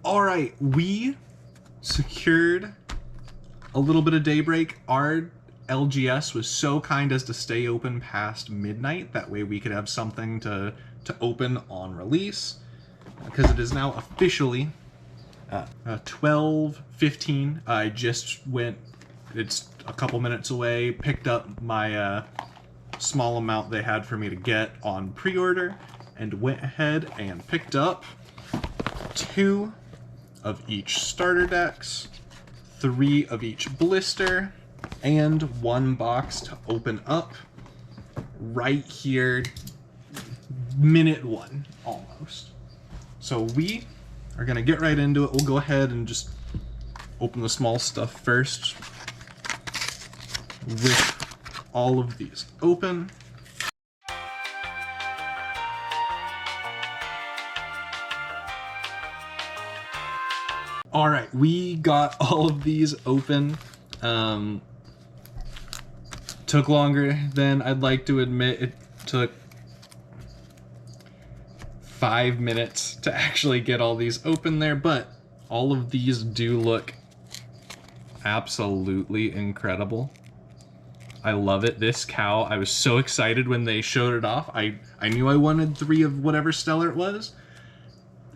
All right, we secured a little bit of Daybreak. Our LGS was so kind as to stay open past midnight. That way we could have something to open on release. Because it is now officially 12:15. I just went, it's a couple minutes away, picked up my small amount they had for me to get on pre-order, and went ahead and picked up 2 of each starter decks, 3 of each blister, and 1 box to open up right here, minute 1 almost. So we are gonna get right into it. We'll go ahead and just open the small stuff first with all of these open. All right, we got all of these open. Took longer than I'd like to admit. It took 5 minutes to actually get all these open there, but all of these do look absolutely incredible. I love it. This cow, I was so excited when they showed it off. I knew I wanted 3 of whatever stellar it was,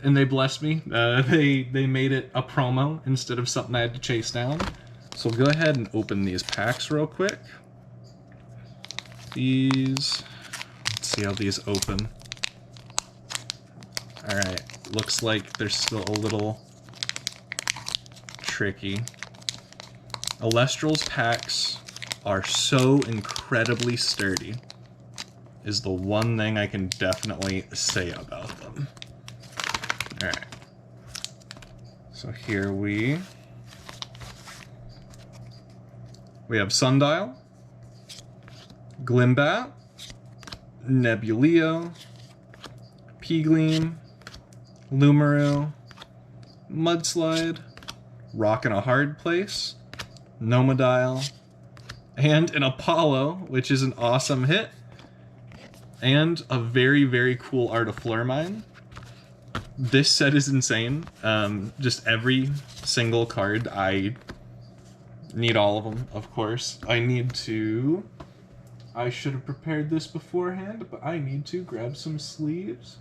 and they blessed me. They made it a promo instead of something I had to chase down. So we'll go ahead and open these packs real quick. Let's see how these open. Alright, looks like they're still a little tricky. Elestrals packs are so incredibly sturdy, is the one thing I can definitely say about them. Alright. So here we have Sundial, Glimbat, Nebuleo, P-Gleam, Lumaru, Mudslide, Rockin' a Hard Place, Nomadial, and an Apollo, which is an awesome hit, and a very, very cool Art of Flormine. This set is insane. Just every single card, I need all of them, of course. I should have prepared this beforehand, but I need to grab some sleeves.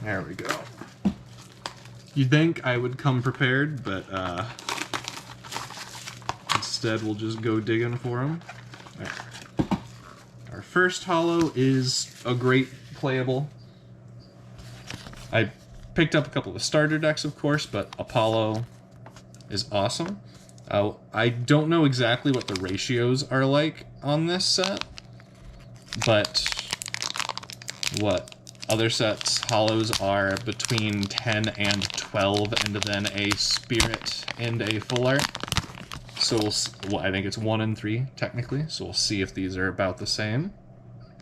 There we go. You'd think I would come prepared, but instead we'll just go digging for them. Right. Our first holo is a great playable. I picked up a couple of starter decks, of course, but Apollo is awesome. I don't know exactly what the ratios are like on this set, but what other sets holos are between 10 and 12, and then a spirit and a full art. So I think it's 1 and 3 technically, so we'll see if these are about the same.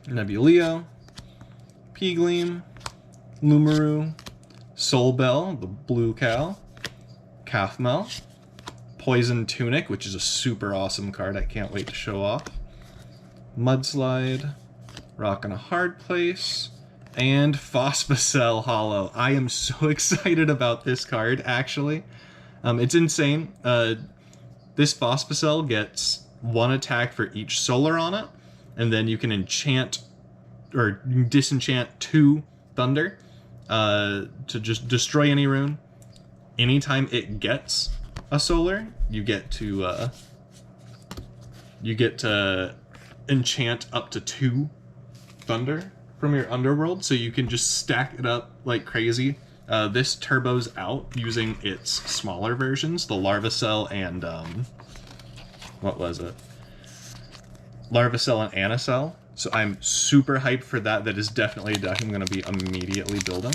Nebuleo, P-Gleam, Lumaru, Soul Bell, the blue cow, Calfmel, Poison Tunic, which is a super awesome card I can't wait to show off, Mudslide, Rockin' a Hard Place, and Phosphocell Holo. I am so excited about this card, actually. It's insane. This Phosphocell gets 1 attack for each solar on it, and then you can enchant or disenchant 2 thunder to just destroy any rune. Anytime it gets a solar, you get to enchant up to 2 thunder from your underworld, so you can just stack it up like crazy. This turbos out using its smaller versions, the Larvacell and what was it? Larvacell and Anacell. So I'm super hyped for that. That is definitely a deck I'm going to be immediately building.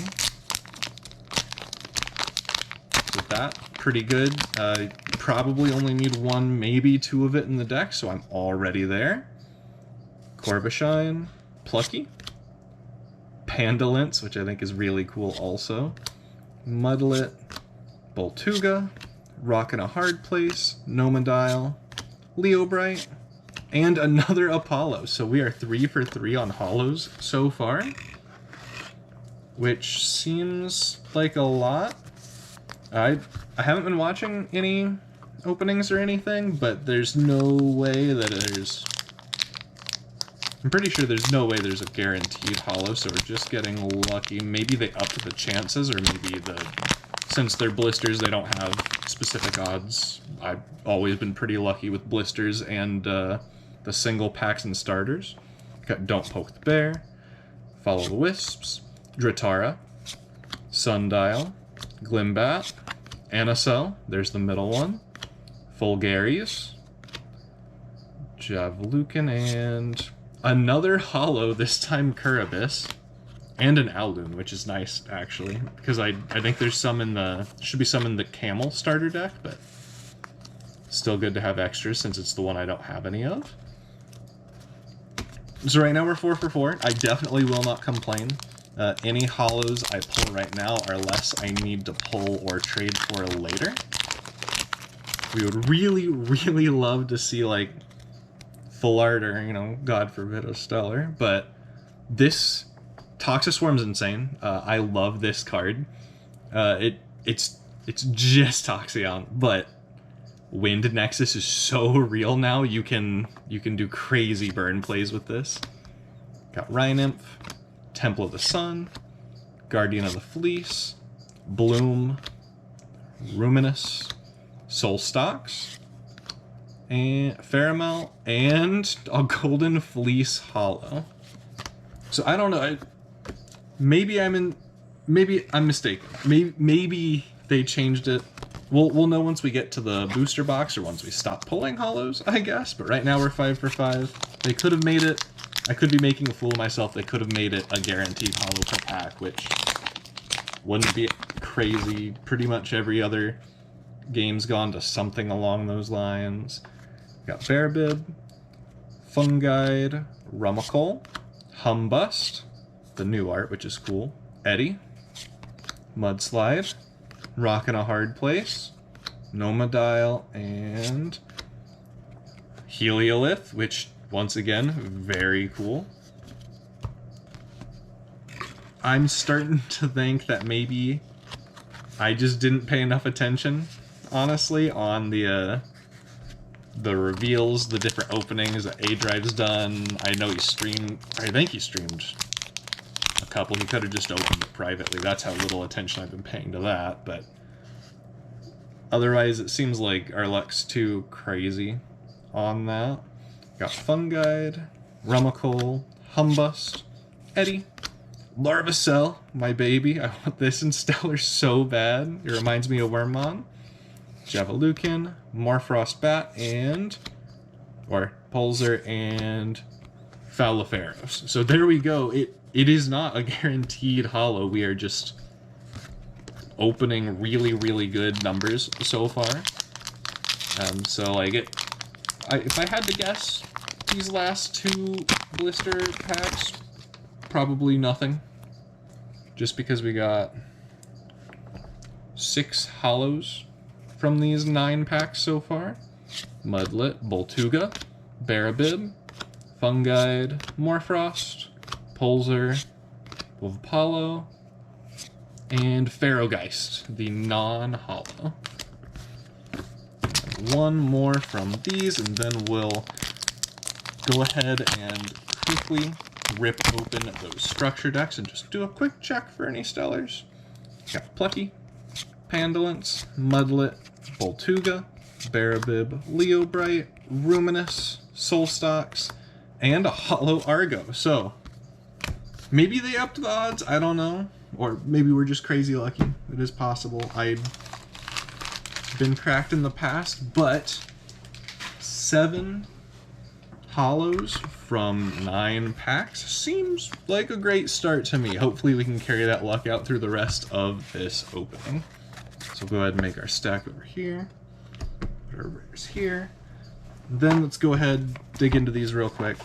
With that, pretty good. Probably only need 1, maybe 2 of it in the deck, so I'm already there. Corvishine, Plucky, Pandalence, which I think is really cool also, Mudlet, Boltuga, Rockin' a Hard Place, Nomadial, Leobright, And another Apollo. So we are 3 for 3 on holos so far, which seems like a lot. I haven't been watching any openings or anything, but there's no way that there's... I'm pretty sure there's no way there's a guaranteed holo, so we're just getting lucky. Maybe they upped the chances, or maybe since they're blisters, they don't have specific odds. I've always been pretty lucky with blisters and the single packs and starters. Got Don't Poke the Bear, Follow the Wisps, Dratara, Sundial, Glimbat, Anacell, there's the middle one, Fulgaris, Javelukin, and another holo, this time Curabis, and an Owloon, which is nice, actually, because I think there's some in the... should be some in the Camel starter deck, but still good to have extras since it's the one I don't have any of. So right now we're 4 for 4. I definitely will not complain. Any holos I pull right now are less I need to pull or trade for later. We would really, really love to see, like, full art or, you know, God forbid a stellar, but this Toxiswarm's insane. I love this card. It's just Toxicroak, but Wind Nexus is so real now. You can do crazy burn plays with this. Got Rhynymph, Temple of the Sun, Guardian of the Fleece, Bloom, Ruminous, Solstox, and Pheramel, and a Golden Fleece holo. So I don't know. Maybe I'm mistaken. Maybe they changed it. We'll know once we get to the booster box or once we stop pulling holos, I guess. But right now we're 5 for 5. They could have made it. I could be making a fool of myself. They could have made it a guaranteed holo per pack, which wouldn't be crazy. Pretty much every other game's gone to something along those lines. Got Bearbib, Fungide, Rummikol, Humbust, the new art, which is cool, Eddie, Mudslide, Rock in a Hard Place, Nomadial, and Heliolith, which, once again, very cool. I'm starting to think that maybe I just didn't pay enough attention, honestly, on the reveals, the different openings that A-Drive's done. I know he streamed, I think he streamed a couple. He could have just opened it privately. That's how little attention I've been paying to that, but otherwise it seems like our luck's too crazy on that. Got Fungide, Rummikol, Humbust, Eddie, Larvicell, my baby. I want this in Stellar so bad. It reminds me of Wormmon. Javelukin, Morfrost Bat, or Pulsar, and Fauliferos. So there we go. It is not a guaranteed holo. We are just opening really, really good numbers so far. So like if I had to guess, these last 2 blister packs, probably nothing. Just because we got 6 holos from these 9 packs so far. Mudlet, Boltuga, Bearbib, Fungide, Morfrost, Pulsar, Apollo, and Ferrogeist, the non-holo. One more from these, and then we'll go ahead and quickly rip open those structure decks and just do a quick check for any stellars. Got Plucky, Pandolence, Mudlet, Boltuga, Bearbib, Leobright, Ruminous, Solstox, and a holo Argo. So maybe they upped the odds, I don't know. Or maybe we're just crazy lucky. It is possible. I've been cracked in the past, but 7 holos from 9 packs seems like a great start to me. Hopefully we can carry that luck out through the rest of this opening. So we'll go ahead and make our stack over here. Put our rares here. Then let's go ahead, dig into these real quick.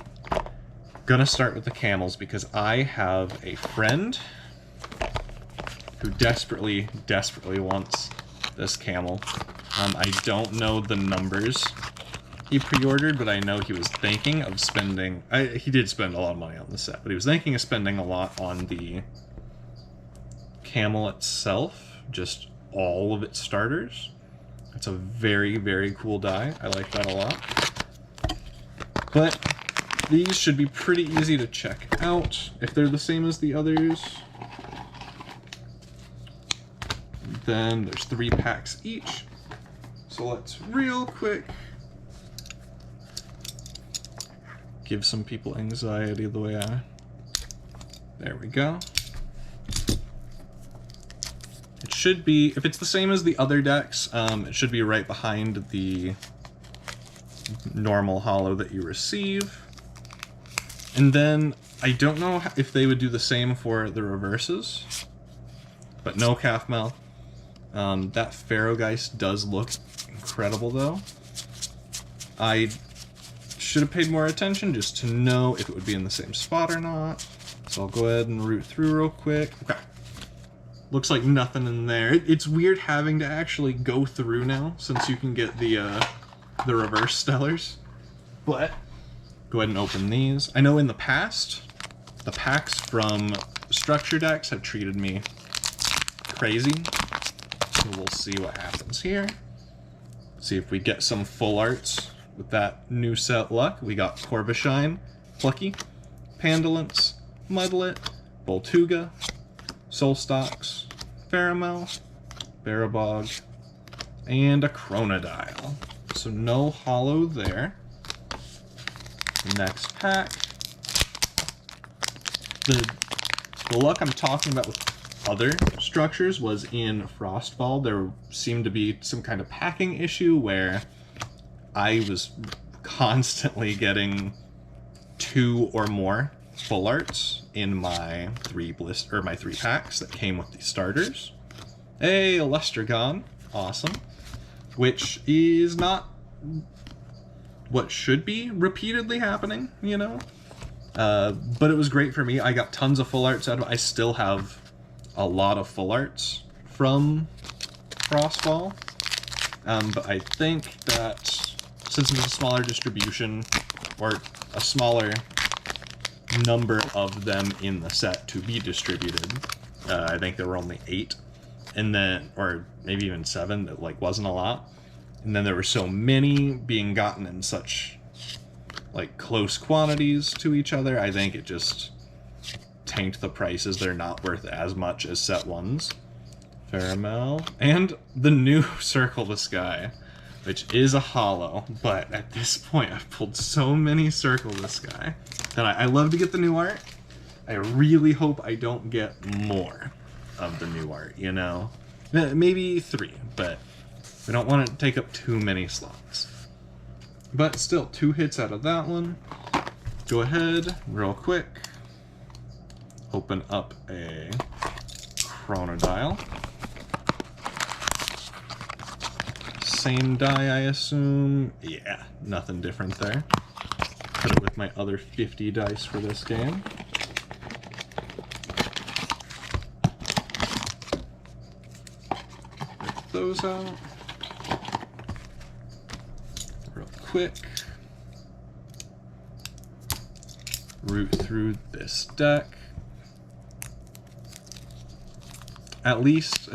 Gonna start with the camels because I have a friend who desperately, desperately wants this camel. I don't know the numbers he pre-ordered, but I know he was thinking of spending... he did spend a lot of money on the set, but he was thinking of spending a lot on the camel itself, just all of its starters. It's a very, very cool die. I like that a lot. But these should be pretty easy to check out if they're the same as the others. Then there's 3 packs each. So let's real quick give some people anxiety the way I... There we go. It should be, if it's the same as the other decks, it should be right behind the normal holo that you receive. And then, I don't know if they would do the same for the reverses, but no calf mouth. That Pharaohgeist does look incredible though. I should have paid more attention just to know if it would be in the same spot or not. So I'll go ahead and root through real quick. Okay. Looks like nothing in there. It's weird having to actually go through now since you can get the reverse stellars. But go ahead and open these. I know in the past, the packs from structure decks have treated me crazy. So we'll see what happens here. See if we get some full arts with that new set luck. We got Corvishine, Plucky, Pandolence, Mudlet, Boltuga, Soulstalks, Pharamel, Barabog, and a Chronodile. So no holo there. Next pack. The luck I'm talking about with other structures was in Frostball. There seemed to be some kind of packing issue where I was constantly getting 2 or more full arts in my 3 packs that came with the starters. Hey, Elestrals, awesome. Which is not what should be repeatedly happening, you know? But it was great for me. I got tons of full arts out of it. I still have a lot of full arts from Frostball. But I think that since it's a smaller distribution, or a smaller number of them in the set to be distributed, I think there were only 8, and then, or maybe even 7, that like wasn't a lot. And then there were so many being gotten in such like close quantities to each other, I think it just tanked the prices. They're not worth as much as set ones. Pharamel, and the new Circle the Sky, which is a holo, but at this point I've pulled so many Circle the Sky that I love to get the new art. I really hope I don't get more of the new art, you know? Maybe 3, but we don't want it to take up too many slots. But still, 2 hits out of that one. Go ahead, real quick. Open up a Chronodile. Same die, I assume. Yeah, nothing different there. Put it with my other 50 dice for this game. Rip those out. Real quick. Root through this deck. At least,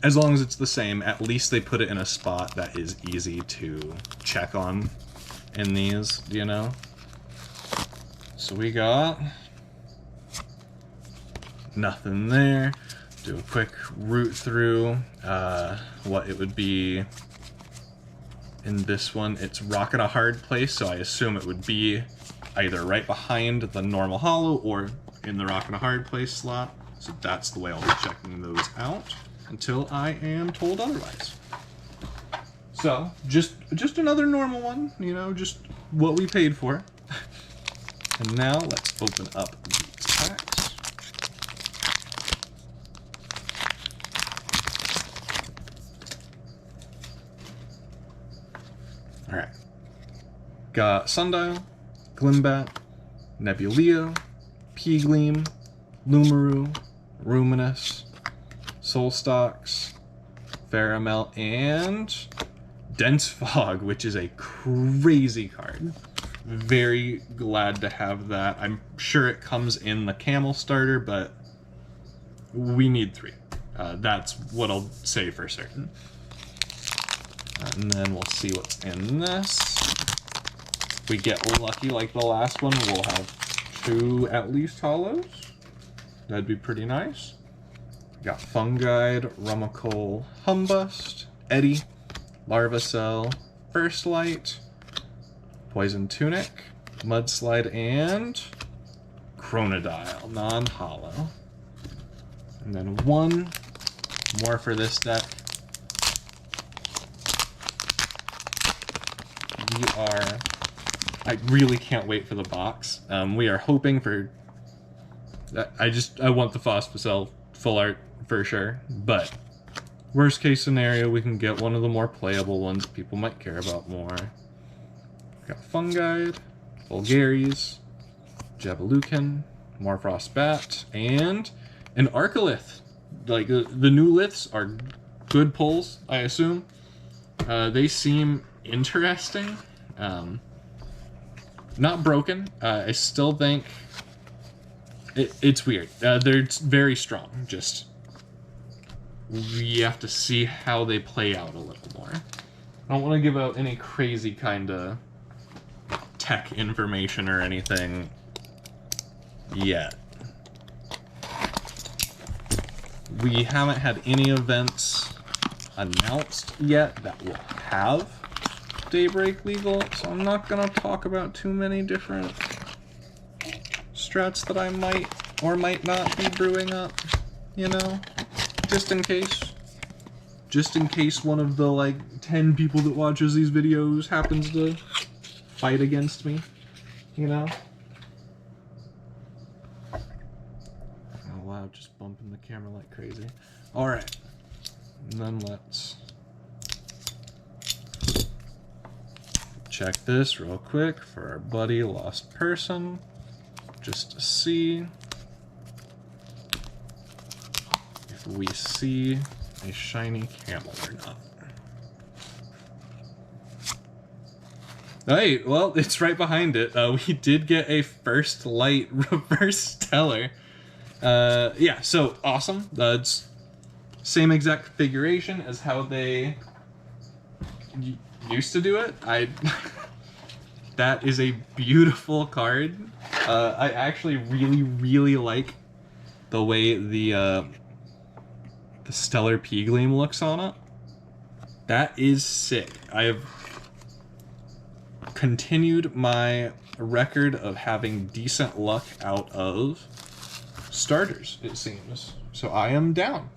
as long as it's the same, at least they put it in a spot that is easy to check on in these, you know? So we got nothing there. Do a quick root through what it would be in this one. It's Rock in a Hard Place, so I assume it would be either right behind the normal holo or in the Rock in a Hard Place slot. So that's the way I'll be checking those out until I am told otherwise. So, just another normal one, you know, just what we paid for. And now let's open up these packs. Alright. Got Sundial, Glimbat, Nebuleo, P-Gleam, Lumaru, Ruminous, Soulstalks, Pharamel, and Dense Fog, which is a crazy card. Very glad to have that. I'm sure it comes in the Camel starter, but we need 3. That's what I'll say for certain. And then we'll see what's in this. If we get lucky like the last one, we'll have 2 at least hollows. That'd be pretty nice. We got Fungide, Rummikole, Humbust, Eddy, Larvacell, First Light, Poison Tunic, Mudslide, and Chronodile, non-hollow. And then 1 more for this deck. I really can't wait for the box. We are hoping for, I want the Fospicell full art for sure, but worst case scenario, we can get one of the more playable ones people might care about more. We got Fungide, Vulgaris, Jabalukin, Morphrost Bat, and an Arcolith. Like, the new liths are good pulls, I assume. They seem interesting. Not broken. I still think it's weird. They're very strong. Just we have to see how they play out a little more. I don't want to give out any crazy kind of tech information or anything yet. We haven't had any events announced yet that will have Daybreak legal, so I'm not going to talk about too many different strats that I might or might not be brewing up, you know, just in case. Just in case one of the, like, 10 people that watches these videos happens to fight against me, you know? Oh wow, just bumping the camera like crazy. Alright, and then let's check this real quick for our buddy Lost Person, just to see if we see a shiny camel or not. Hey, well, it's right behind it. We did get a First Light Reverse Stellar. Yeah, so awesome. It's same exact configuration as how they used to do it. That is a beautiful card. I actually really like the way the Stellar P-Gleam looks on it. That is sick. I have continued my record of having decent luck out of starters, it seems. So I am down.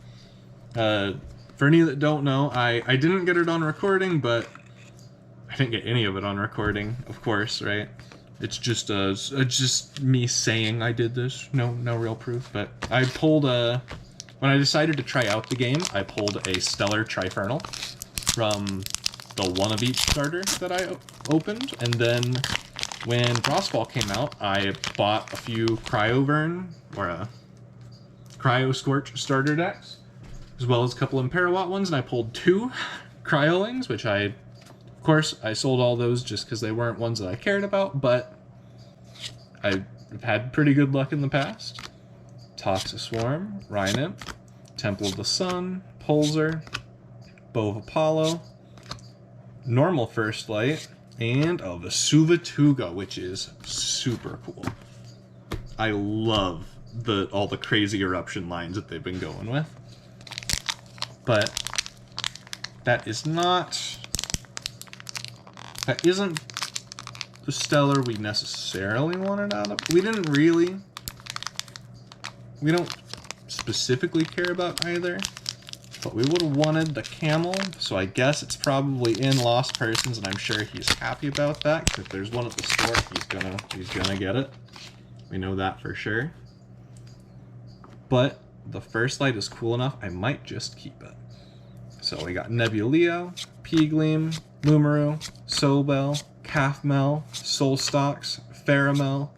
For any that don't know, I didn't get it on recording, but I didn't get any of it on recording, of course, right? It's just just me saying I did this. No real proof. But I pulled when I decided to try out the game, I pulled a Stellar Trifernal from the one of each starter that I opened, and then when Frostfall came out, I bought a few Cryovern or Cryo Scorch starter decks, as well as a couple Imperawatt ones, and I pulled 2 Cryolings, which of course, I sold all those just because they weren't ones that I cared about, but I've had pretty good luck in the past. Toxiswarm, Rhynimp, Temple of the Sun, Pulsar, Bow of Apollo, normal First Light, and a Vesuvatuga, which is super cool. I love all the crazy eruption lines that they've been going with. But that isn't the Stellar we necessarily wanted out of. We don't specifically care about either, but we would have wanted the Camel, so I guess it's probably in Lost Persons, and I'm sure he's happy about that, because if there's one at the store, he's gonna get it. We know that for sure. But the First Light is cool enough, I might just keep it. So we got Nebuleo, P-Gleam, Lumaru, Sobel, Calfmel, Solstox, Pheramel,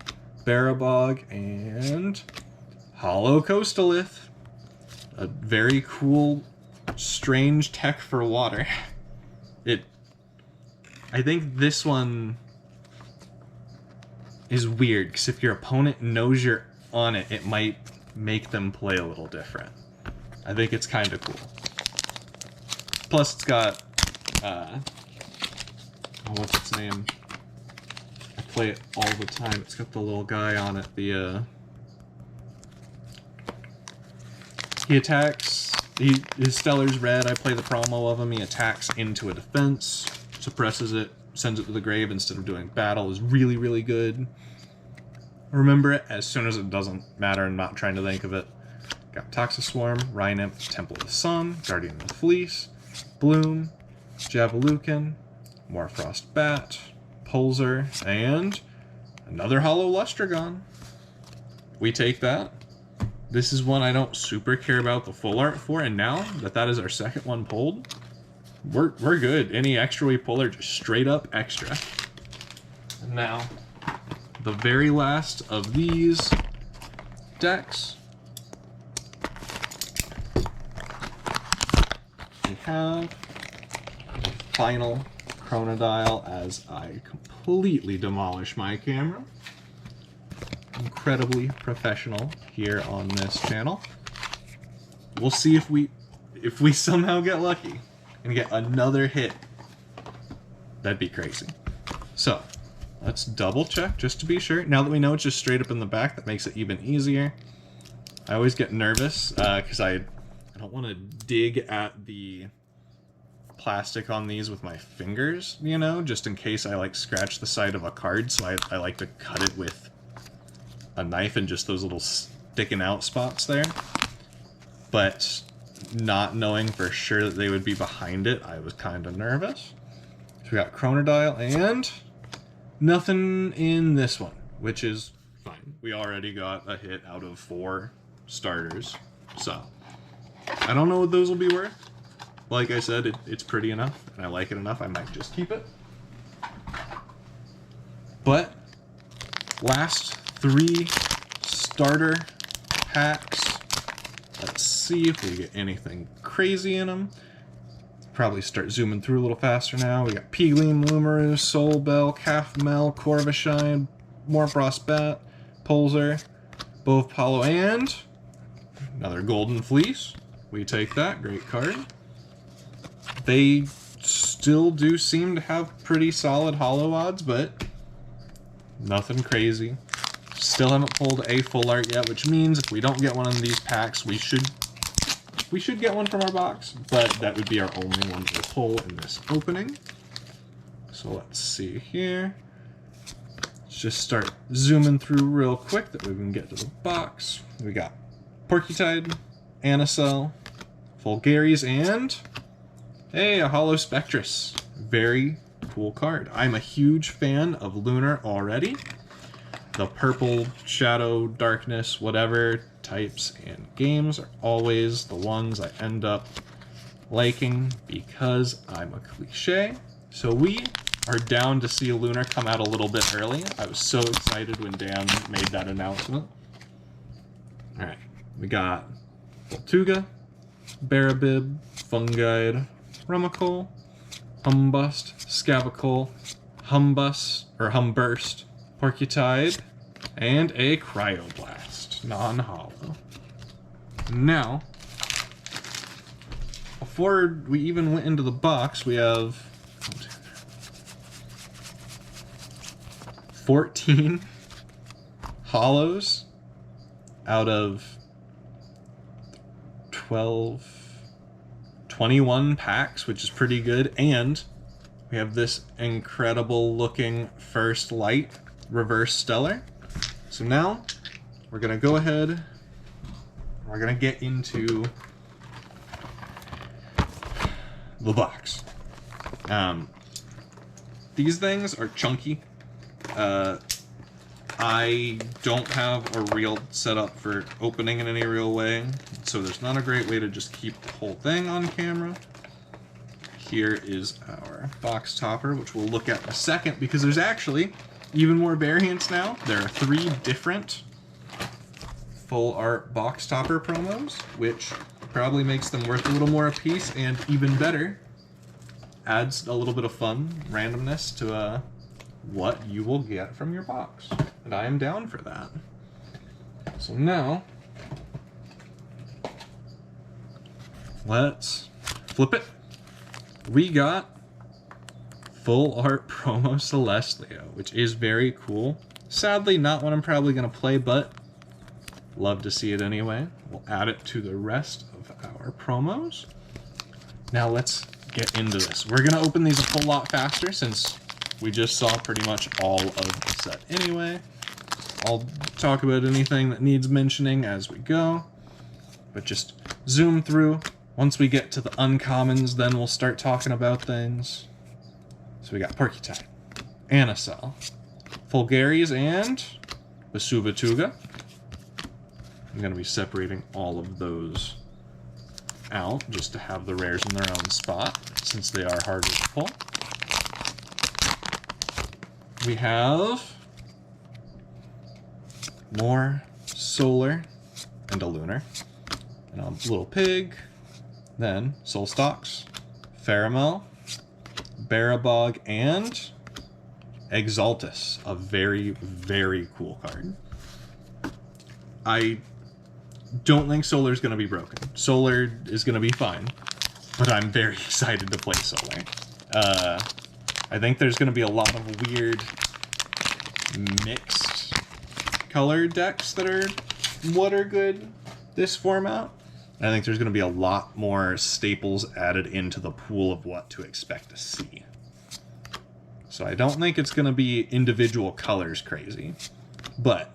Barabog, and Hollow Coastalith. A very cool, strange tech for water. I think this one is weird, because if your opponent knows you're on it, it might make them play a little different. I think it's kind of cool. Plus, it's got, what's its name? I play it all the time. It's got the little guy on it. He attacks. His Stellar's red. I play the promo of him. He attacks into a defense, suppresses it, sends it to the grave instead of doing battle. Is really, really good. Remember it as soon as it doesn't matter and not trying to think of it. Got Toxiswarm, Rhynymph, Temple of the Sun, Guardian of the Fleece, Bloom, Javelukin, Morfrost Bat, Pulsar, and another Hollow Lustragon. We take that. This is one I don't super care about the full art for, and now that is our second one pulled, we're good. Any extra we pull are just straight up extra. And now, the very last of these decks, we have the final Chronodile as I completely demolish my camera. Incredibly professional here on this channel. We'll see if we somehow get lucky and get another hit. That'd be crazy. So, let's double check just to be sure. Now that we know it's just straight up in the back, that makes it even easier. I always get nervous because I don't want to dig at the plastic on these with my fingers, you know, just in case I like scratch the side of a card, so I like to cut it with a knife and just those little sticking out spots there. But not knowing for sure that they would be behind it, I was kind of nervous. So we got Chronodile and nothing in this one, which is fine. We already got a hit out of 4 starters, so I don't know what those will be worth. Like I said, it's pretty enough, and I like it enough, I might just keep it. But last 3 starter packs. Let's see if we get anything crazy in them. Probably start zooming through a little faster now. We got Peegleam, Lumaroo, Soul Bell, Calfmel, Corvishine, Morfrost Bat, Pulsar, Bow of Apollo, and another Golden Fleece. We take that. Great card. They still do seem to have pretty solid holo odds, but nothing crazy. Still haven't pulled a full art yet, which means if we don't get one of these packs, we should get one from our box, but that would be our only one to pull in this opening. So let's see here. Let's just start zooming through real quick that we can get to the box. We got Porcutide, Anacell, Fulgaris, and hey, a Holo Spectrus. Very cool card. I'm a huge fan of Lunar already. The purple, shadow, darkness, whatever types and games are always the ones I end up liking because I'm a cliche. So we are down to see Lunar come out a little bit early. I was so excited when Dan made that announcement. Alright, we got Voltuga, Barabib, Fungide, Rummikole, Humbust, Scavicole, Humburst, Porcutide, and a Cryoblast, non-holo. Now, before we even went into the box, we have 14 holos out of 21 packs, which is pretty good, and we have this incredible looking First Light Reverse Stellar. So now we're gonna go ahead, we're gonna get into the box. These things are chunky. I don't have a real setup for opening in any real way, so there's not a great way to just keep the whole thing on camera. Here is our box topper, which we'll look at in a second, because there's actually even more variants now. There are 3 different full art box topper promos, which probably makes them worth a little more a piece, and even better, adds a little bit of fun, randomness to what you will get from your box. And I am down for that. So now, let's flip it. We got Full Art Promo Celestleo, which is very cool. Sadly, not one I'm probably going to play, but love to see it anyway. We'll add it to the rest of our promos. Now let's get into this. We're going to open these a whole lot faster since we just saw pretty much all of the set anyway. I'll talk about anything that needs mentioning as we go, but just zoom through. Once we get to the uncommons, then we'll start talking about things. So we got Porcupine, Anacell, Fulgaries, and Basuvatuga. I'm going to be separating all of those out just to have the rares in their own spot, since they are harder to pull. We have more Solar and a Lunar, and a Little Pig, then Solstalks, Pharamel, Barabog, and Exaltus, a very, very cool card. I don't think Solar's going to be broken. Solar is going to be fine, but I'm very excited to play Solar. I think there's going to be a lot of weird mixed color decks that are what are good this format. I think there's going to be a lot more staples added into the pool of what to expect to see. So I don't think it's going to be individual colors crazy, but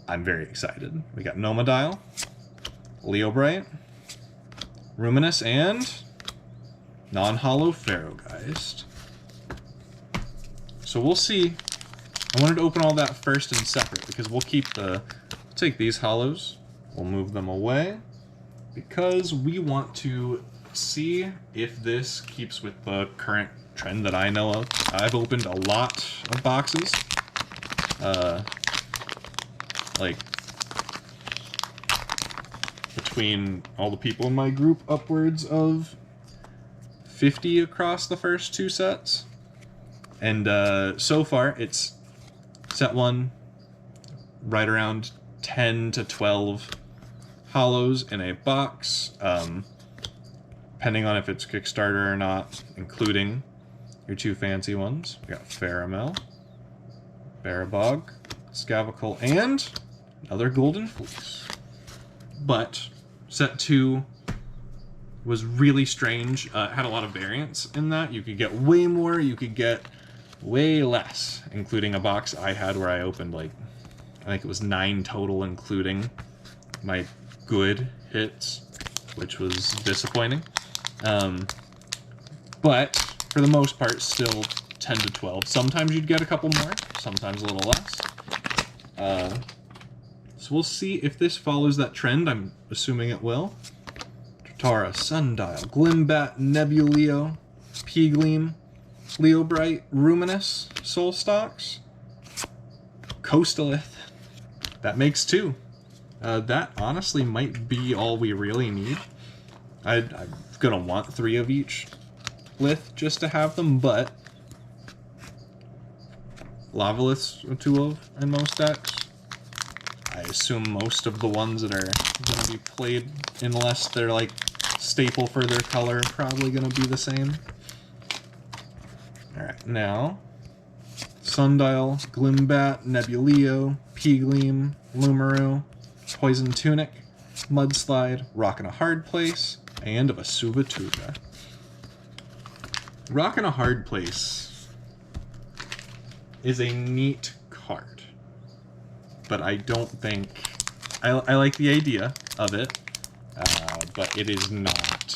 I'm very excited. We got Nomodile, Leobright, Ruminous, and non-hollow Pharaohgeist. So we'll see. I wanted to open all that first and separate because we'll take these hollows, we'll move them away, because we want to see if this keeps with the current trend that I know of. I've opened a lot of boxes. Like, between all the people in my group, upwards of 50 across the first two sets. And so far, it's set one, right around 10 to 12 hollows in a box, depending on if it's Kickstarter or not, including your two fancy ones. We got Pharamel, Barabog, Scavicle, and another Golden Fleece. But set 2 was really strange. Had a lot of variants in that. You could get way more, you could get way less, including a box I had where I opened, like, I think it was 9 total, including my good hits, which was disappointing. But for the most part, still 10 to 12. Sometimes you'd get a couple more, sometimes a little less. So we'll see if this follows that trend. I'm assuming it will. Totara, Sundial, Glimbat, Nebuleo, Peegleam, Leobright, Ruminous, Solstalks, Coastalith. That makes 2. That honestly might be all we really need. I'm gonna want 3 of each lith just to have them, but Lavalith's a 2 of in most decks. I assume most of the ones that are gonna be played, unless they're like staple for their color, are probably gonna be the same. Alright, now Sundial, Glimbat, Nebuleo, Peegleam, Lumaru, Poison Tunic, Mudslide, Rockin' a Hard Place, and of a Basuvatuga. Rockin' a Hard Place is a neat card, but I don't think... I like the idea of it, but it is not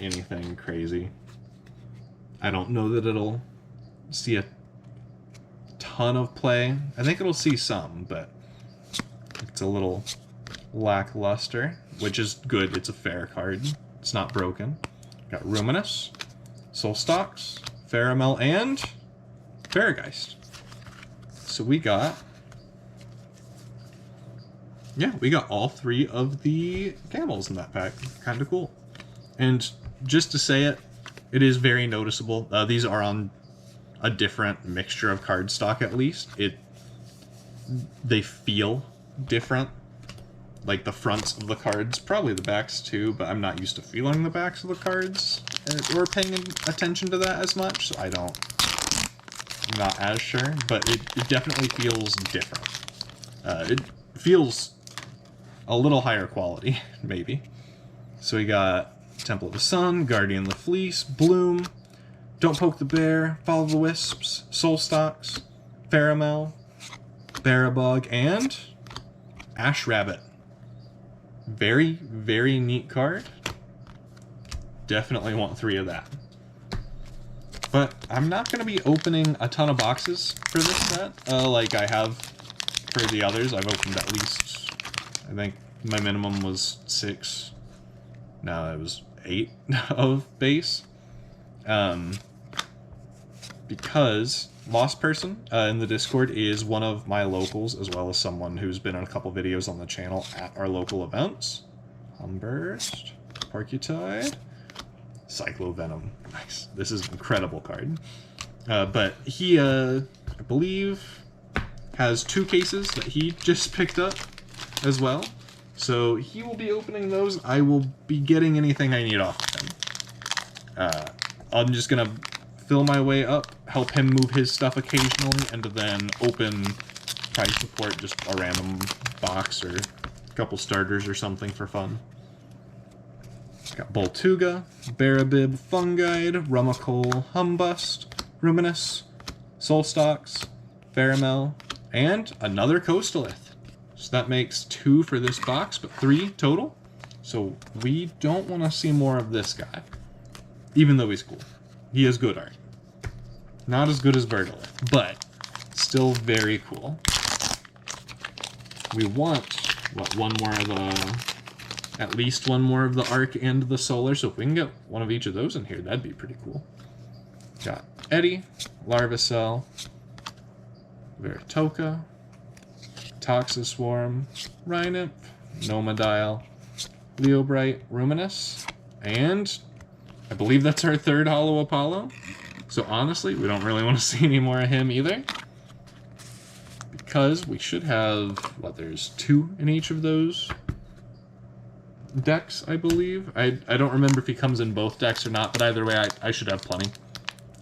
anything crazy. I don't know that it'll see a ton of play. I think it'll see some, but it's a little lackluster, which is good. It's a fair card. It's not broken. Got Ruminous, Solstalks, Pharamel, and Pharaohgeist. So we got... yeah, we got all 3 of the camels in that pack. Kind of cool. And just to say it, It is very noticeable. These are on a different mixture of cardstock, at least. They feel different. Like the fronts of the cards, probably the backs too, but I'm not used to feeling the backs of the cards or paying attention to that as much, so I'm not as sure, but it definitely feels different. It feels a little higher quality, maybe. So we got Temple of the Sun, Guardian of the Fleece, Bloom, Don't Poke the Bear, Follow the Wisps, Soul Stalks, Pharamel, Barabog, and Ash Rabbit. Very, very neat card. Definitely want 3 of that. But I'm not going to be opening a ton of boxes for this set, like I have for the others. I've opened at least, I think my minimum was 6. No, it was 8 of base. Because Lost Person in the Discord is one of my locals, as well as someone who's been in a couple videos on the channel at our local events. Humburst, Porcutide, Cyclovenom. Nice. This is an incredible card. But he, I believe, has 2 cases that he just picked up as well. So he will be opening those. I will be getting anything I need off of him. I'm just going to fill my way up, help him move his stuff occasionally, and then open, probably support just a random box or a couple starters or something for fun. Got Boltuga, Barabib, Fungide, Rummikole, Humbust, Ruminous, Soulstalks, Pharamel, and another Coastalith. So that makes 2 for this box, but 3 total. So we don't want to see more of this guy, even though he's cool. He has good art. Not as good as Verdolith, but still very cool. We want, what, one more of the... At least one more of the Arc and the Solar, so if we can get one of each of those in here, that'd be pretty cool. Got Eddie, Larvacell, Veritoka, Toxiswarm, Rhinymph, Nomadial, Leobright, Ruminous, and I believe that's our 3rd Hollow Apollo. So honestly, we don't really want to see any more of him either. Because we should have, what, there's 2 in each of those decks, I believe. I don't remember if he comes in both decks or not, but either way, I should have plenty.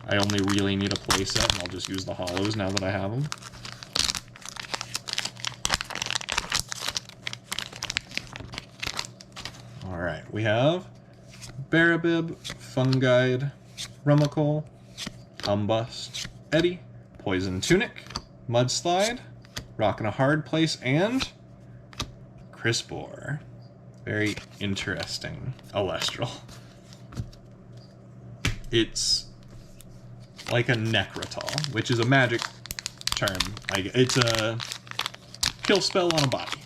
I only really need a playset, and I'll just use the hollows now that I have them. Alright, we have Barabib, Fungide, Rummikole, Humbust, Eddie, Poison Tunic, Mudslide, Rock in a Hard Place, and Crispor. Very interesting Elestral. It's like a Necrotal, which is a magic term. Like, it's a kill spell on a body,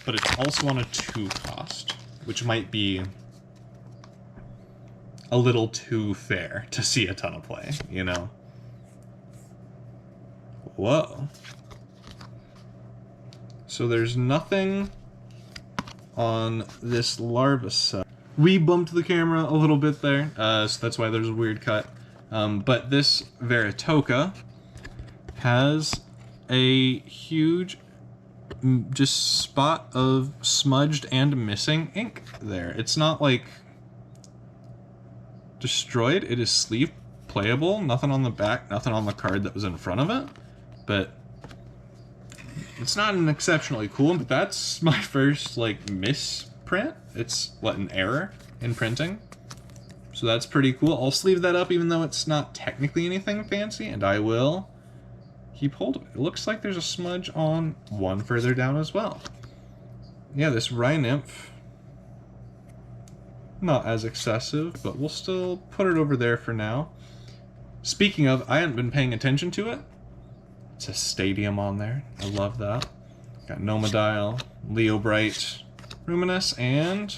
but it's also on a 2-cost, which might be a little too fair to see a ton of play, you know? Whoa. So there's nothing on this Larvacell. We bumped the camera a little bit there, so that's why there's a weird cut. But this Veritoka has a huge just spot of smudged and missing ink there. It's not like destroyed, it is sleeve playable, nothing on the back, nothing on the card that was in front of it, but it's not an exceptionally cool one, but that's my first, like, misprint. It's, what, an error in printing. So that's pretty cool. I'll sleeve that up even though it's not technically anything fancy, and I will keep hold of it. It looks like there's a smudge on one further down as well. Yeah, this Rhinymph, not as excessive, but we'll still put it over there for now. Speaking of, I haven't been paying attention to it. It's a Stadium on there. I love that. Got Nomadial, Leobright, Ruminous, and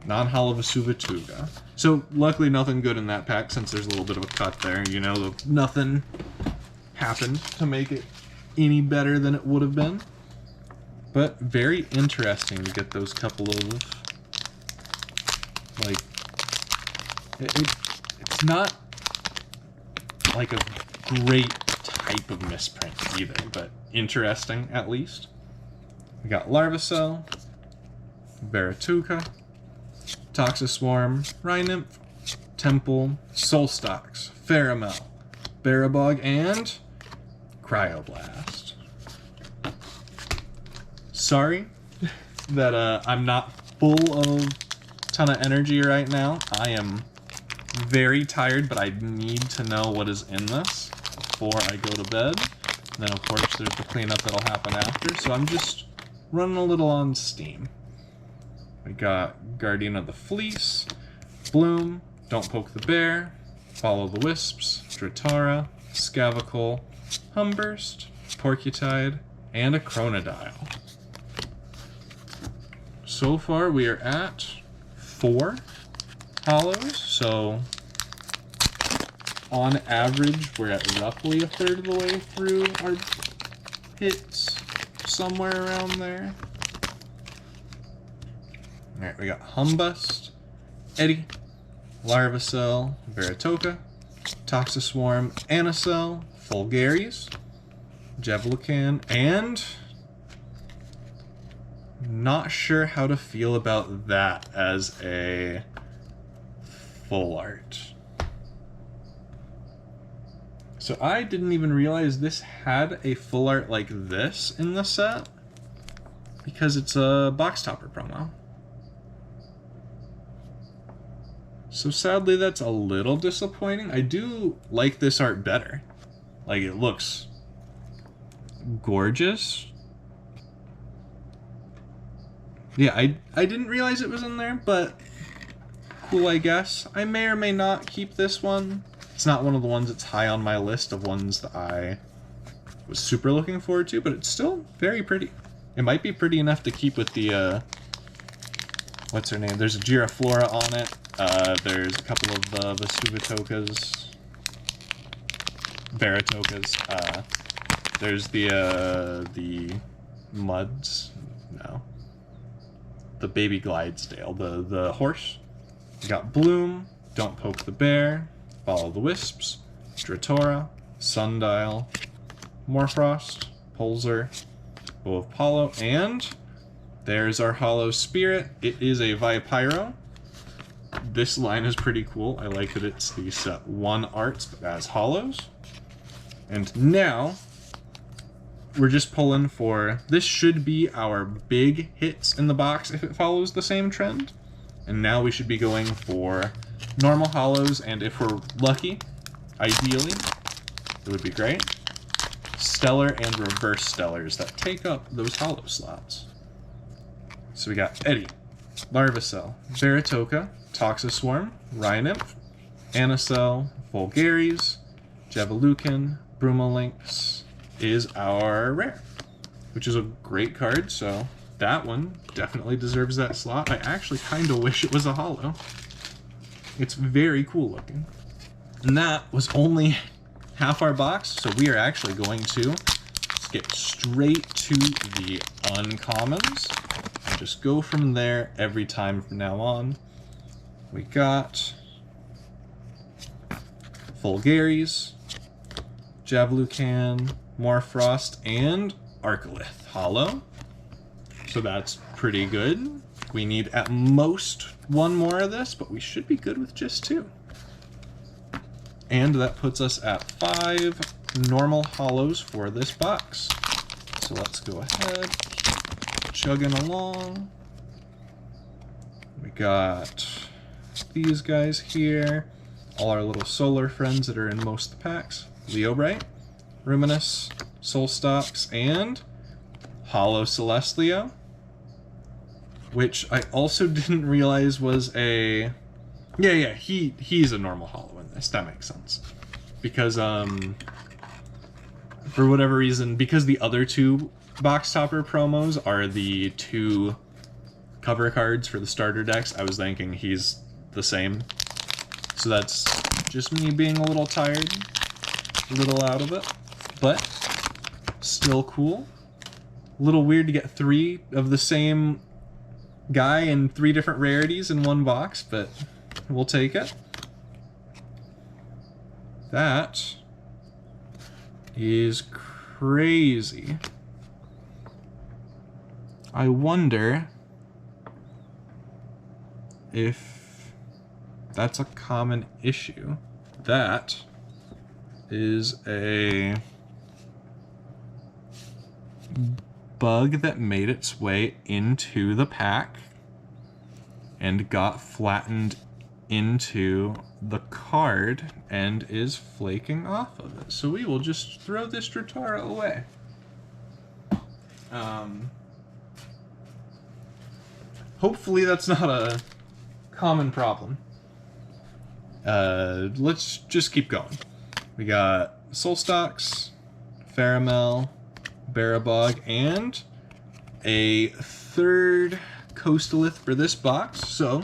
non-hollow Vesuvituga. So luckily nothing good in that pack since there's a little bit of a cut there. You know, nothing happened to make it any better than it would have been. But very interesting to get those couple of, like, Not like a great type of misprint either, but interesting at least. We got Larvacell, Baratuka, Toxiswarm, Rhynymph, Temple, Solstox, Pheramel, Barabog, and Cryoblast. Sorry that I'm not full of ton of energy right now. I am very tired, but I need to know what is in this before I go to bed. And then of course there's the cleanup that'll happen after, so I'm just running a little on steam. We got Guardian of the Fleece, Bloom, Don't Poke the Bear, Follow the Wisps, Dratara, Scavicle, Humburst, Porcutide, and a Chronodile. So far we are at 4 hollows, so on average we're at roughly a third of the way through our hits, somewhere around there. Alright, we got Humbust, Eddy, Larvacell, Baratoka, Toxiswarm, Anacell, Fulgaris, Javelucan, and not sure how to feel about that as a full art. So I didn't even realize this had a full art like this in the set, because it's a box topper promo. So sadly that's a little disappointing. I do like this art better. Like, it looks gorgeous. Yeah, I didn't realize it was in there, but cool, I guess. I may or may not keep this one. It's not one of the ones that's high on my list of ones that I was super looking forward to, but it's still very pretty. It might be pretty enough to keep with the, what's her name? There's a Giraflora on it. There's a couple of the Vesuvatokas, Baratokas. There's the Muds, no. The Baby Glidesdale, the horse. You got Bloom, Don't Poke the Bear, Follow the Wisps, Dratora, Sundial, Morfrost, Pulsar, Bow of Apollo, and there's our Hollow Spirit. It is a Vipyro. This line is pretty cool. I like that it's the set 1 arts, but as hollows. And now we're just pulling for, this should be our big hits in the box if it follows the same trend. And now we should be going for normal hollows, and if we're lucky, ideally, it would be great, stellar and reverse stellars that take up those hollow slots. So we got Eddy, Larvacell, Baratoka, Toxiswarm, Rhynymph, Anacell, Fulgaris, Javelucan, Brumalinx is our rare, which is a great card, so that one definitely deserves that slot. I actually kind of wish it was a holo. It's very cool looking. And that was only half our box, so we are actually going to skip straight to the uncommons and just go from there every time from now on. We got Fulgaris, Javelucan, Morfrost, and Arcolith holo. So that's pretty good. We need at most 1 more of this, but we should be good with just 2. And that puts us at 5 normal holos for this box. So let's go ahead, keep chugging along. We got these guys here, all our little solar friends that are in most of the packs. Leobright, Ruminous, Solstox, and Holo Celestia, which I also didn't realize was a... Yeah, he's a normal holo in this. That makes sense. Because, for whatever reason, because the other 2 box topper promos are the 2 cover cards for the starter decks, I was thinking he's the same. So that's just me being a little tired, a little out of it, but still cool. A little weird to get 3 of the same guy in 3 different rarities in one box, but we'll take it. That is crazy. I wonder if that's a common issue. That is a bug that made its way into the pack and got flattened into the card and is flaking off of it. So we will just throw this Dratara away. Hopefully that's not a common problem. Let's just keep going. We got Soulstocks, Faramel, Barabog, and a third Coastalith for this box, so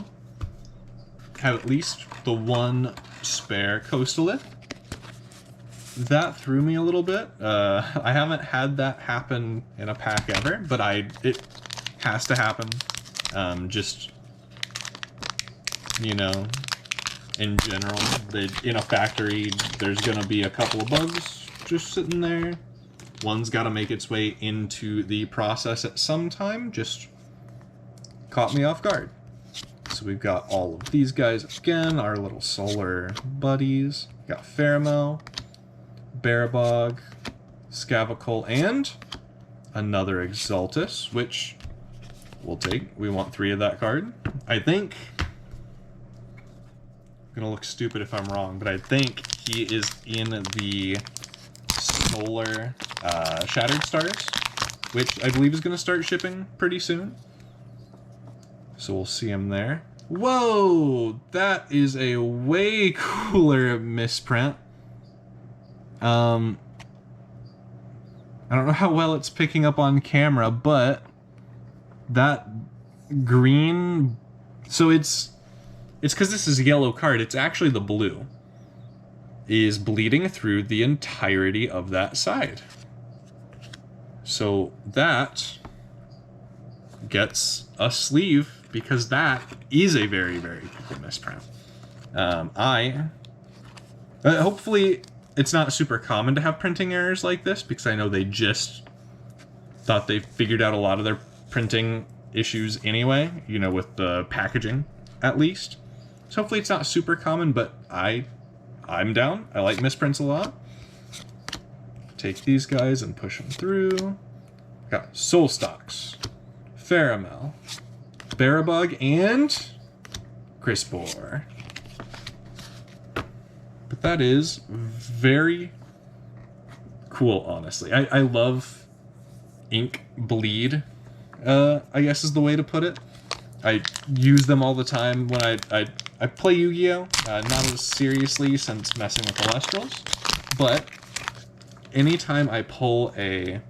have at least the one spare Coastalith. That threw me a little bit. I haven't had that happen in a pack ever, but it has to happen. Just, you know, in general, in a factory, there's gonna be a couple of bugs just sitting there. One's got to make its way into the process at some time. Just caught me off guard. So we've got all of these guys again, our little solar buddies. Got Faramel, Barabog, Scavacol, and another Exaltus, which we'll take. We want 3 of that card. I think, I'm gonna look stupid if I'm wrong, but I think he is in the Solar Shattered Stars, which I believe is going to start shipping pretty soon. So we'll see him there. Whoa! That is a way cooler misprint. I don't know how well it's picking up on camera, but that green... So it's because this is a yellow card. It's actually the blue is bleeding through the entirety of that side. So that gets a sleeve because that is a very, very cool misprint. Hopefully it's not super common to have printing errors like this, because I know they just thought they figured out a lot of their printing issues anyway, you know, with the packaging at least. So hopefully it's not super common, but I'm down. I like misprints a lot. Take these guys and push them through. Got Soulstocks, Faramel, Barabog, and Crispor. But that is very cool, honestly. I love ink bleed, I guess is the way to put it. I use them all the time when I play Yu-Gi-Oh! Not as seriously since messing with Elestrals, but anytime I pull a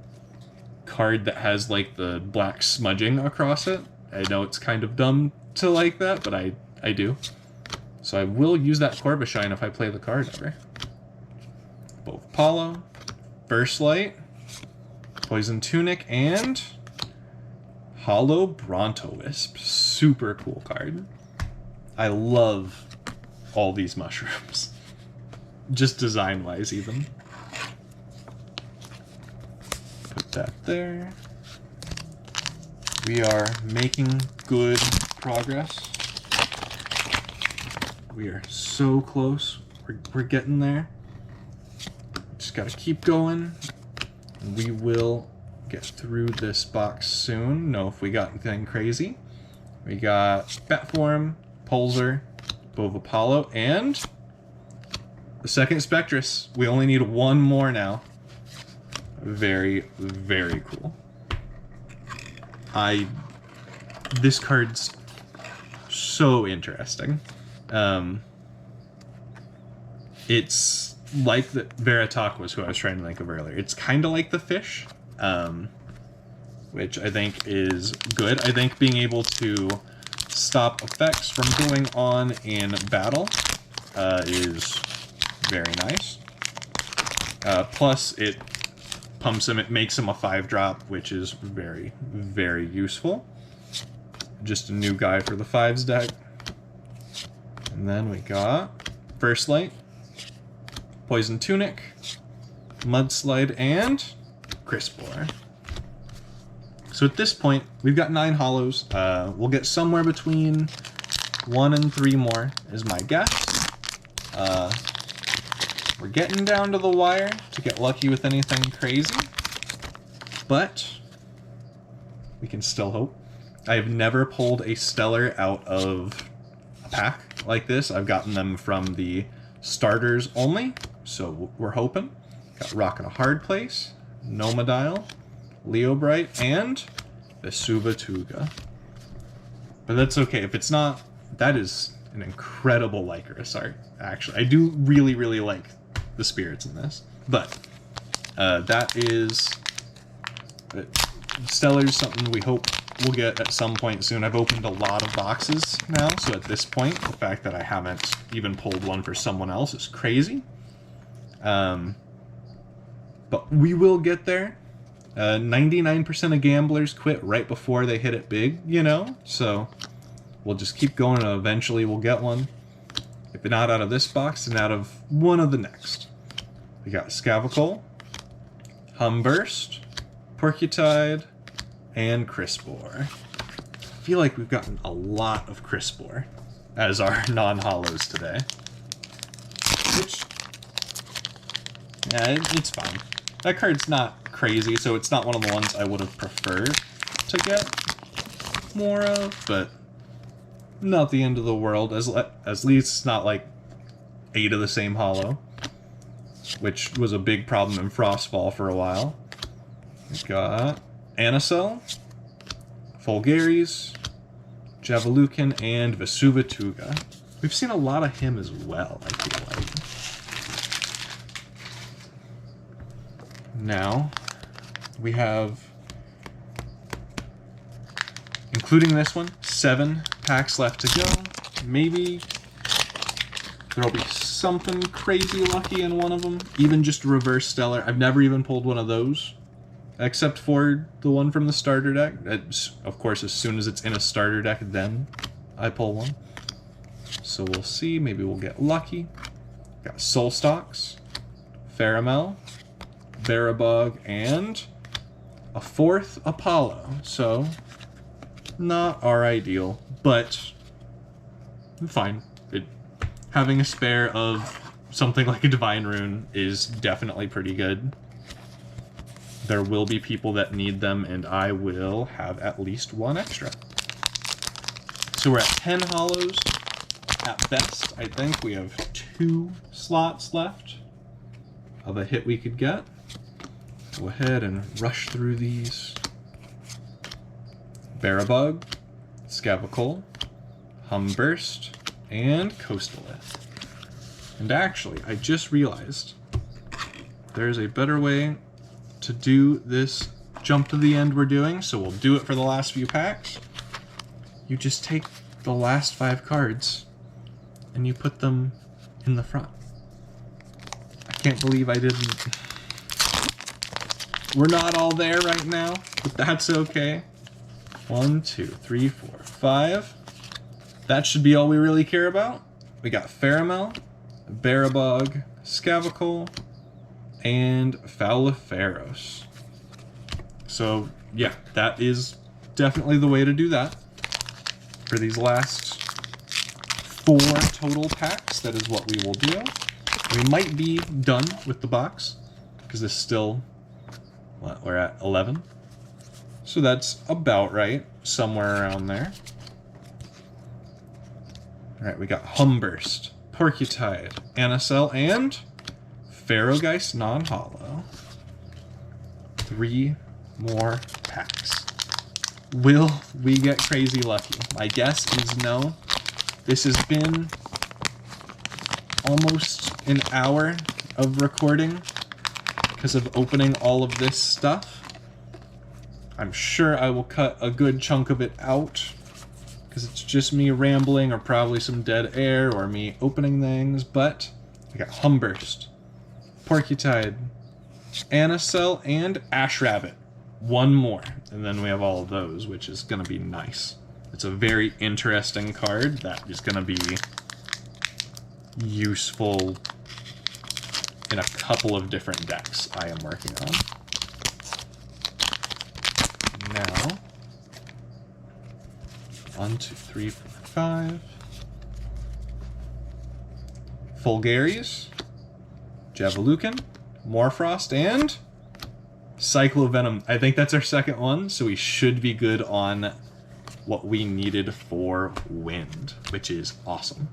card that has like the black smudging across it, I know it's kind of dumb to like that, but I do. So I will use that Corvishine if I play the card ever. Both Apollo, Burst Light, Poison Tunic, and Hollow Brontowisp. Super cool card. I love all these mushrooms. Just design-wise, even. Put that there. We are making good progress. We are so close. We're getting there. Just gotta keep going. We will get through this box soon. Know if we got anything crazy. We got Bat Form, Pulsar, Bove Apollo, and the second Spectrus. We only need one more now. Very, very cool. This card's so interesting. It's like the Veritak was who I was trying to think of earlier. It's kind of like the fish, which I think is good. I think being able to stop effects from going on in battle is very nice. Plus, it pumps him, it makes him a 5-drop, which is very, very useful. Just a new guy for the 5s deck. And then we got First Light, Poison Tunic, Mudslide, and Crispor. So at this point, we've got 9 hollows. We'll get somewhere between 1 and 3 more, is my guess. We're getting down to the wire to get lucky with anything crazy, but we can still hope. I have never pulled a stellar out of a pack like this. I've gotten them from the starters only, so we're hoping. Got Rock in a Hard Place, Nomodile, Leobright, and Vesuvatuga. But that's okay. If it's not, that is an incredible Lycanroc art, actually. I do really, really like the spirits in this. But that is... Stellar's something we hope we'll get at some point soon. I've opened a lot of boxes now, so at this point, the fact that I haven't even pulled one for someone else is crazy. But we will get there. 99% of gamblers quit right before they hit it big, you know? So we'll just keep going and eventually we'll get one. If not out of this box, then out of one of the next. We got Scavocol, Humburst, Porcutide, and Crispor. I feel like we've gotten a lot of Crispor as our non-hollows today. Which, yeah, it's fine. That card's not crazy, so it's not one of the ones I would have preferred to get more of, but not the end of the world. At least it's not like 8 of the same hollow, which was a big problem in Frostfall for a while. We've got Anacell, Fulgaris, Javalucan, and Vesuvatuga. We've seen a lot of him as well, I feel like. Now, we have, including this one, 7 packs left to go. Maybe there'll be something crazy lucky in one of them. Even just a reverse stellar. I've never even pulled one of those, except for the one from the starter deck. Of course, as soon as it's in a starter deck, then I pull one. So we'll see. Maybe we'll get lucky. Got Solstalks, Pharamel, Barabog, and a 4th Apollo. So, not our ideal, but fine. Having a spare of something like a Divine Rune is definitely pretty good. There will be people that need them, and I will have at least 1 extra. So we're at 10 hollows at best. I think we have 2 slots left of a hit we could get. Go ahead and rush through these. Barabug, Scavocol, Humburst, and Coastalith. And actually, I just realized there's a better way to do this jump to the end we're doing, so we'll do it for the last few packs. You just take the last 5 cards and you put them in the front. I can't believe I didn't... We're not all there right now, but that's okay. 1, 2, 3, 4, 5. That should be all we really care about. We got Pharamel, Barabog, Scavocol, and Fauliferos. So, yeah, that is definitely the way to do that. For these last 4 total packs, that is what we will do. We might be done with the box, because this is still... What, we're at 11. So that's about right, somewhere around there. Alright, we got Humburst, Porcutide, Anacell, and Ferrogeist non-hollow. 3 more packs. Will we get crazy lucky? My guess is no. This has been almost an hour of recording because of opening all of this stuff. I'm sure I will cut a good chunk of it out because it's just me rambling or probably some dead air or me opening things, but I got Humburst, Porcutide, Anacell, and Ashrabbit. 1 more, and then we have all of those, which is going to be nice. It's a very interesting card that is going to be useful in a couple of different decks I am working on. Now, 1, 2, 3, 4, 5. Fulgaries, Javelukin, Morfrost, and Cyclovenom. I think that's our second one, so we should be good on what we needed for wind, which is awesome.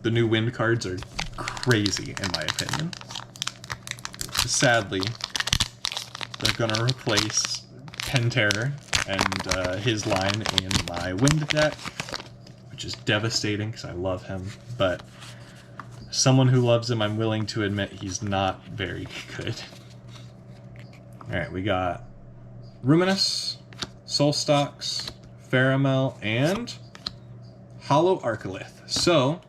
The new wind cards are crazy, in my opinion. Sadly, they're gonna replace Penterror and his line in my wind deck, which is devastating because I love him, but someone who loves him, I'm willing to admit he's not very good. Alright, we got Ruminous, Solstox, Pheramel, and Hollow Arcolith. So,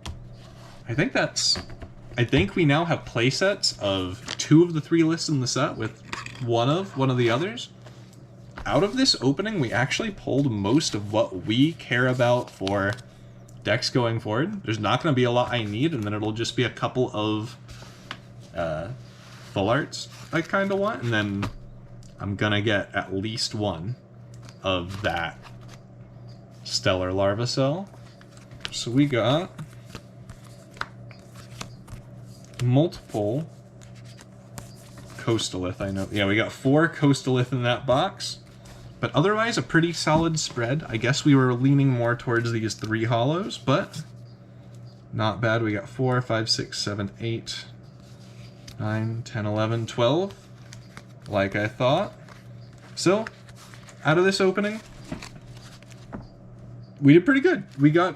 I think we now have playsets of 2 of the 3 lists in the set with one of the others. Out of this opening, we actually pulled most of what we care about for decks going forward. There's not going to be a lot I need, and then it'll just be a couple of full arts I kind of want, and then I'm going to get at least one of that Stellar Larvacell. So we got multiple Coastalith, I know. Yeah, we got 4 Coastalith in that box. But otherwise, a pretty solid spread. I guess we were leaning more towards these 3 hollows, but not bad. We got 4, 5, 6, 7, 8, 9, 10, 11, 12, like I thought. So, out of this opening, we did pretty good. We got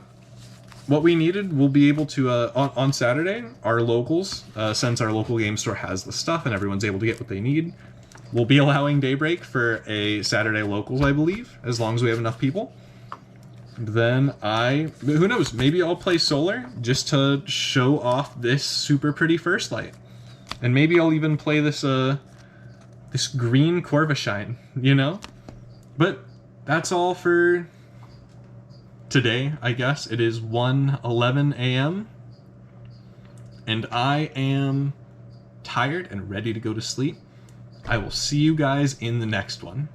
what we needed. We'll be able to, on Saturday, our locals, since our local game store has the stuff and everyone's able to get what they need, we'll be allowing Daybreak for a Saturday locals, I believe, as long as we have enough people. Then who knows, maybe I'll play Solar just to show off this super pretty First Light. And maybe I'll even play this this green Corvishine, you know? But that's all for today, I guess. It is 1:11 a.m. and I am tired and ready to go to sleep. I will see you guys in the next one.